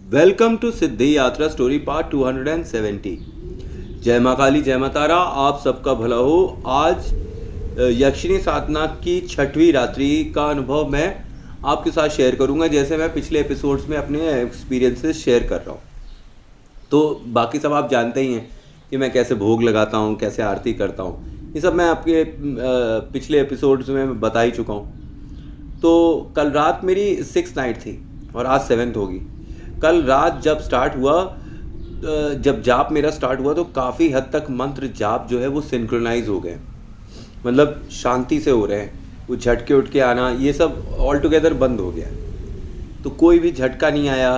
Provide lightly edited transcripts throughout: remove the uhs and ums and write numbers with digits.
Welcome to सिद्धि यात्रा story part 270। जय माँ काली, जय माँ तारा, आप सबका भला हो। आज यक्षिणी साधना की छठवीं रात्रि का अनुभव मैं आपके साथ शेयर करूंगा, जैसे मैं पिछले एपिसोड्स में अपने एक्सपीरियंसेस शेयर कर रहा हूँ। तो बाकी सब आप जानते ही हैं कि मैं कैसे भोग लगाता हूँ, कैसे आरती करता हूँ। ये सब मैं आपके पिछले एपिसोड्स में बता ही चुका हूँ। तो कल रात मेरी 6th नाइट थी और आज 7th होगी। कल रात जब स्टार्ट हुआ, जब जाप मेरा स्टार्ट हुआ तो काफ़ी हद तक मंत्र जाप जो है वो सिंक्रोनाइज हो गए, मतलब शांति से हो रहे हैं। वो झटके उठ के आना ये सब ऑल टुगेदर बंद हो गया। तो कोई भी झटका नहीं आया,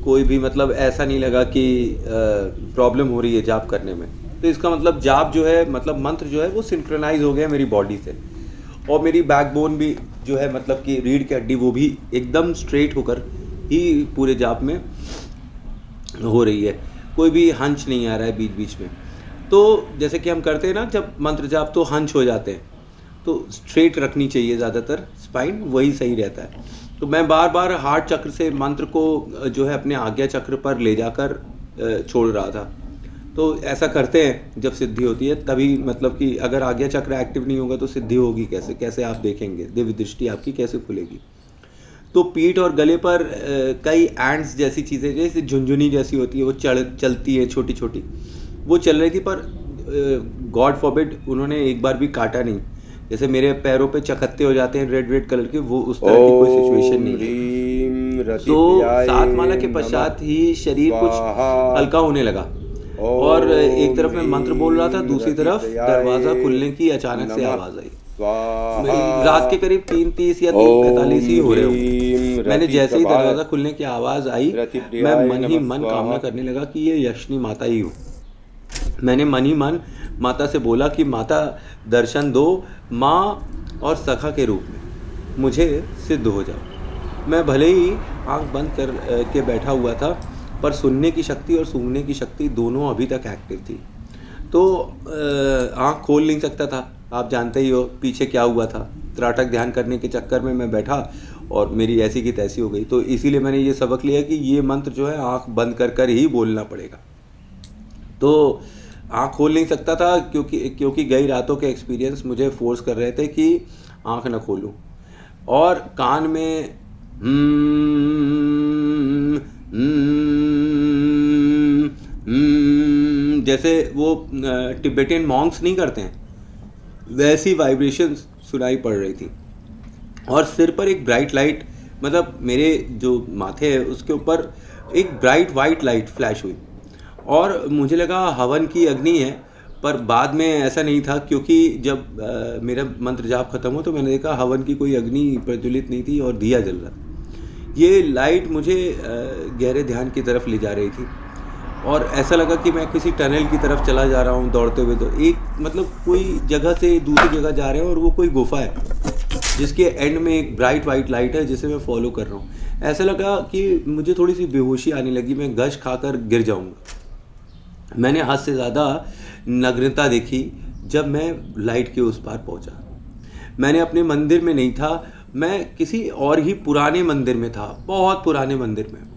कोई भी मतलब ऐसा नहीं लगा कि प्रॉब्लम हो रही है जाप करने में। तो इसका मतलब जाप जो है, मतलब मंत्र जो है वो सिंक्रोनाइज हो गया मेरी बॉडी से। और मेरी बैकबोन भी जो है, मतलब कि रीढ़ की हड्डी, वो भी एकदम स्ट्रेट होकर ही पूरे जाप में हो रही है। कोई भी हंच नहीं आ रहा है बीच बीच में। तो जैसे कि हम करते हैं ना जब मंत्र जाप, तो हंच हो जाते हैं, तो स्ट्रेट रखनी चाहिए ज़्यादातर स्पाइन, वही सही रहता है। तो मैं बार बार हार्ट चक्र से मंत्र को जो है अपने आज्ञा चक्र पर ले जाकर छोड़ रहा था। तो ऐसा करते हैं जब सिद्धि होती है तभी, मतलब कि अगर आज्ञा चक्र एक्टिव नहीं होगा तो सिद्धि होगी कैसे, कैसे आप देखेंगे, दिव्य दृष्टि आपकी कैसे खुलेगी। तो पीठ और गले पर कई एंड्स जैसी चीज़ें, जैसे झुंझुनी जैसी होती है, वो चलती है छोटी छोटी, वो चल रही थी। पर गॉड फॉरबिड उन्होंने एक बार भी काटा नहीं। जैसे मेरे पैरों पे चकत्ते हो जाते हैं रेड रेड कलर के, वो उस तरह की कोई सिचुएशन नहीं है। तो 7 माला के पश्चात ही शरीर कुछ हल्का होने लगा और एक तरफ मैं मंत्र बोल रहा था, दूसरी तरफ दरवाज़ा खुलने की अचानक से आवाज़ आई। रात के करीब 3:30 या 3:45 ही हो रहे हो। मैंने जैसे ही दरवाज़ा खुलने की आवाज़ आई, मैं मन ही मन कामना करने लगा कि ये यक्षिणी माता ही हो। मैंने मन ही मन माता से बोला कि माता दर्शन दो, माँ और सखा के रूप में मुझे सिद्ध हो जाओ। मैं भले ही आंख बंद कर के बैठा हुआ था, पर सुनने की शक्ति और सूंघने की शक्ति दोनों अभी तक एक्टिव थी। तो आंख खोल नहीं सकता था। आप जानते ही हो पीछे क्या हुआ था। त्राटक ध्यान करने के चक्कर में मैं बैठा और मेरी ऐसी की तैसी हो गई। तो इसीलिए मैंने ये सबक लिया कि ये मंत्र जो है आंख बंद कर कर ही बोलना पड़ेगा। तो आंख खोल नहीं सकता था क्योंकि गई रातों के एक्सपीरियंस मुझे फोर्स कर रहे थे कि आंख न खोलूं। और कान में जैसे वो तिब्बतियन मॉन्क्स नहीं करते हैं, वैसी वाइब्रेशंस सुनाई पड़ रही थी। और सिर पर एक ब्राइट लाइट, मतलब मेरे जो माथे है उसके ऊपर एक ब्राइट वाइट लाइट फ्लैश हुई और मुझे लगा हवन की अग्नि है। पर बाद में ऐसा नहीं था, क्योंकि जब मेरा मंत्र जाप खत्म हो तो मैंने देखा हवन की कोई अग्नि प्रज्वलित नहीं थी और दिया जल रहा। ये लाइट मुझे गहरे ध्यान की तरफ ले जा रही थी और ऐसा लगा कि मैं किसी टनल की तरफ चला जा रहा हूँ दौड़ते हुए। तो एक मतलब कोई जगह से दूसरी जगह जा रहे हैं और वो कोई गुफा है जिसके एंड में एक ब्राइट वाइट लाइट है जिसे मैं फॉलो कर रहा हूँ। ऐसा लगा कि मुझे थोड़ी सी बेहोशी आने लगी, मैं गश खाकर गिर जाऊँगा। मैंने हद से ज़्यादा नग्नता देखी जब मैं लाइट के उस पार पहुँचा। मैंने अपने मंदिर में नहीं था, मैं किसी और ही पुराने मंदिर में था, बहुत पुराने मंदिर में।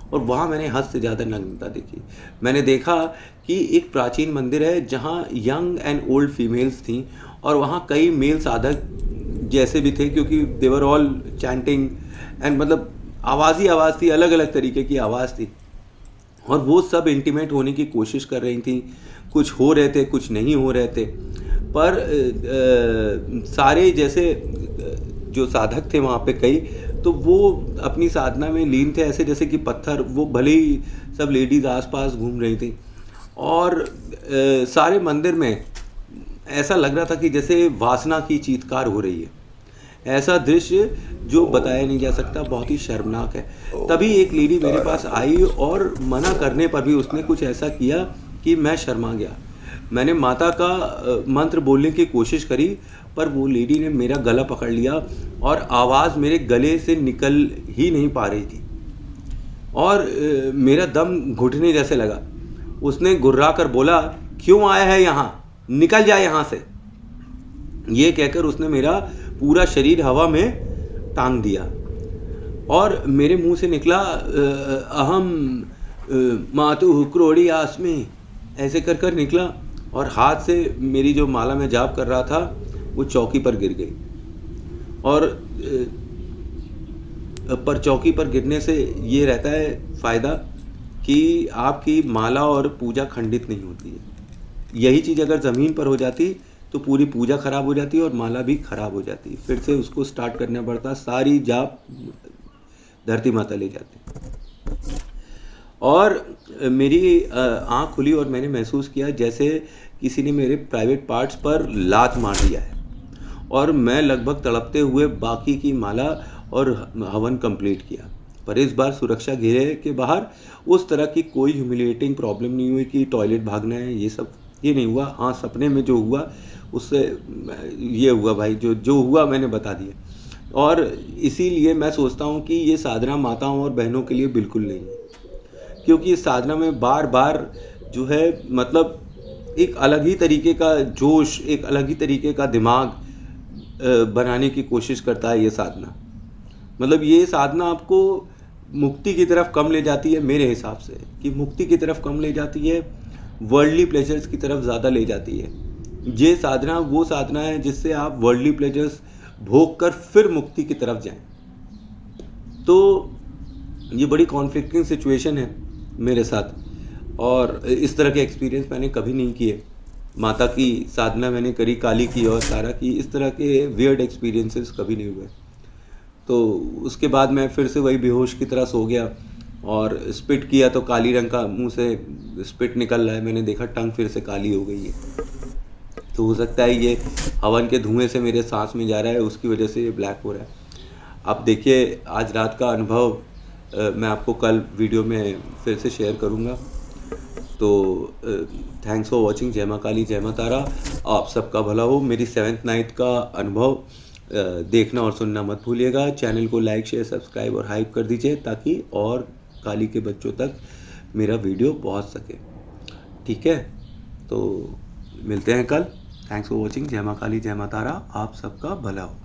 और वहाँ मैंने हद से ज़्यादा नग्नता देखी। मैंने देखा कि एक प्राचीन मंदिर है जहाँ यंग एंड ओल्ड फीमेल्स थीं और वहाँ कई मेल साधक जैसे भी थे, क्योंकि दे वर ऑल चैंटिंग एंड मतलब आवाज़ ही आवाज़ थी, अलग अलग तरीके की आवाज़ थी। और वो सब इंटीमेट होने की कोशिश कर रही थी। कुछ हो रहे थे, कुछ नहीं हो रहे थे, पर सारे जैसे जो साधक थे वहाँ पे कई, तो वो अपनी साधना में लीन थे, ऐसे जैसे कि पत्थर। वो भले ही सब लेडीज़ आसपास घूम रही थी और सारे मंदिर में ऐसा लग रहा था कि जैसे वासना की चीत्कार हो रही है। ऐसा दृश्य जो बताया नहीं जा सकता, बहुत ही शर्मनाक है। तभी एक लेडी मेरे पास आई और मना करने पर भी उसने कुछ ऐसा किया कि मैं शर्मा गया। मैंने माता का मंत्र बोलने की कोशिश करी, पर वो लेडी ने मेरा गला पकड़ लिया और आवाज़ मेरे गले से निकल ही नहीं पा रही थी और मेरा दम घुटने जैसे लगा। उसने गुर्रा कर बोला, क्यों आया है यहाँ, निकल जा यहाँ से। ये कहकर उसने मेरा पूरा शरीर हवा में टांग दिया। और मेरे मुंह से निकला अहम मातु क्रोड़ी आसमी, ऐसे कर कर निकला। और हाथ से मेरी जो माला में जाप कर रहा था वो चौकी पर गिर गई। और पर चौकी पर गिरने से ये रहता है फ़ायदा कि आपकी माला और पूजा खंडित नहीं होती है। यही चीज़ अगर ज़मीन पर हो जाती तो पूरी पूजा ख़राब हो जाती और माला भी ख़राब हो जाती। फिर से उसको स्टार्ट करना पड़ता, सारी जाप धरती माता ले जाती। और मेरी आँख खुली और मैंने महसूस किया जैसे किसी ने मेरे प्राइवेट पार्ट्स पर लात मार दिया है। और मैं लगभग तड़पते हुए बाकी की माला और हवन कंप्लीट किया। पर इस बार सुरक्षा घेरे के बाहर उस तरह की कोई ह्यूमिलिएटिंग प्रॉब्लम नहीं हुई कि टॉयलेट भागना है, ये सब ये नहीं हुआ। हाँ, सपने में जो हुआ उससे ये हुआ भाई, जो हुआ मैंने बता दिया। और इसीलिए मैं सोचता हूँ कि ये साधना माताओं और बहनों के लिए बिल्कुल नहीं है, क्योंकि इस साधना में बार बार जो है मतलब एक अलग ही तरीके का जोश, एक अलग ही तरीके का दिमाग बनाने की कोशिश करता है ये साधना। मतलब ये साधना आपको मुक्ति की तरफ कम ले जाती है मेरे हिसाब से, कि मुक्ति की तरफ कम ले जाती है, वर्ल्डली प्लेजर्स की तरफ ज़्यादा ले जाती है। ये साधना वो साधना है जिससे आप वर्ल्डली प्लेजर्स भोग कर फिर मुक्ति की तरफ जाएं। तो ये बड़ी कॉन्फ्लिक्टिंग सिचुएशन है मेरे साथ, और इस तरह के एक्सपीरियंस मैंने कभी नहीं किए। माता की साधना मैंने करी, काली की और तारा की, इस तरह के वियर्ड एक्सपीरियंसेस कभी नहीं हुए। तो उसके बाद मैं फिर से वही बेहोश की तरह सो गया और स्पिट किया तो काली रंग का मुंह से स्पिट निकल रहा है। मैंने देखा टंग फिर से काली हो गई है। तो हो सकता है ये हवन के धुएं से मेरे सांस में जा रहा है, उसकी वजह से ये ब्लैक हो रहा है। आप देखिए, आज रात का अनुभव मैं आपको कल वीडियो में फिर से शेयर करूँगा। तो थैंक्स फॉर वॉचिंग। जय माँ काली, जय माँ तारा। आप सबका भला हो। मेरी 7th नाइट का अनुभव देखना और सुनना मत भूलिएगा। चैनल को लाइक, शेयर, सब्सक्राइब और हाइप कर दीजिए ताकि और काली के बच्चों तक मेरा वीडियो पहुंच सके। ठीक है, तो मिलते हैं कल। Thanks for watching. जय माँ काली, जय माँ तारा। आप सबका भला हो।